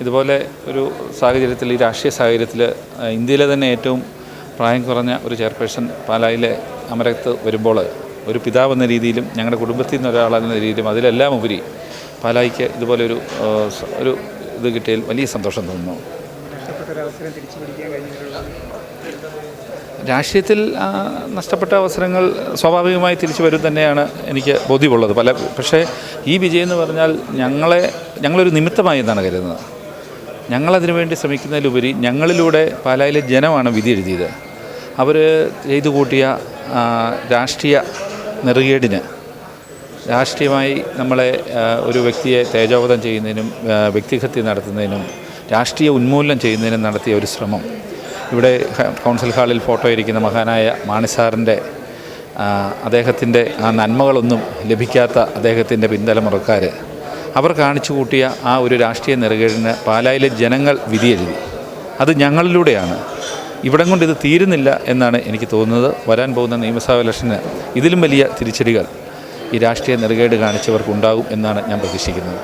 ഇതുപോലെ ഒരു സാഹചര്യത്തിൽ, ഈ രാഷ്ട്രീയ സാഹചര്യത്തിൽ ഇന്ത്യയിലെ തന്നെ ഏറ്റവും പ്രായം കുറഞ്ഞ ഒരു ചെയർപേഴ്സൺ പാലായിലെ അമരത്ത് വരുമ്പോൾ ഒരു പിതാവ് എന്ന രീതിയിലും ഞങ്ങളുടെ കുടുംബത്തിൽ നിന്ന് ഒരാളെന്ന രീതിയിലും അതിലെല്ലാം ഉപരി പാലായിക്ക് ഇതുപോലെ ഒരു ഇത് കിട്ടിയതിൽ വലിയ സന്തോഷം തോന്നുന്നു. രാഷ്ട്രീയത്തിൽ നഷ്ടപ്പെട്ട അവസരങ്ങൾ സ്വാഭാവികമായി തിരിച്ചു വരും തന്നെയാണ് എനിക്ക് ബോധ്യമുള്ളത്. പക്ഷേ ഈ വിജയം എന്ന് പറഞ്ഞാൽ ഞങ്ങളൊരു നിമിത്തമായി എന്നാണ് കരുതുന്നത്. ഞങ്ങളതിനു വേണ്ടി ശ്രമിക്കുന്നതിലുപരി ഞങ്ങളിലൂടെ പാലായിലെ ജനമാണ് വിധി എഴുതിയത്. അവർ ചെയ്തു കൂട്ടിയ രാഷ്ട്രീയ നെറുകേടിന്, രാഷ്ട്രീയമായി നമ്മളെ ഒരു വ്യക്തിയെ തേജോവധം ചെയ്യുന്നതിനും വ്യക്തിഹത്യ നടത്തുന്നതിനും രാഷ്ട്രീയ ഉന്മൂലനം ചെയ്യുന്നതിനും നടത്തിയ ഒരു ശ്രമം, ഇവിടെ കൗൺസിൽ ഹാളിൽ ഫോട്ടോ ഇരിക്കുന്ന മഹാനായ മാണിസാറിൻ്റെ അദ്ദേഹത്തിൻ്റെ ആ നന്മകളൊന്നും ലഭിക്കാത്ത അദ്ദേഹത്തിൻ്റെ പിന്തലമുറക്കാർ അവർ കാണിച്ചു കൂട്ടിയ ആ ഒരു രാഷ്ട്രീയ നെറുകേടിന് പാലായിലെ ജനങ്ങൾ വിധിയെഴുതി. അത് ഞങ്ങളിലൂടെയാണ്. ഇവിടം കൊണ്ട് ഇത് തീരുന്നില്ല എന്നാണ് എനിക്ക് തോന്നുന്നത്. വരാൻ പോകുന്ന നിയമസഭാ ഇലക്ഷന് ഇതിലും വലിയ തിരിച്ചടികൾ ഈ രാഷ്ട്രീയ നെറുകേട് കാണിച്ചവർക്കുണ്ടാകും എന്നാണ് ഞാൻ പ്രതീക്ഷിക്കുന്നത്.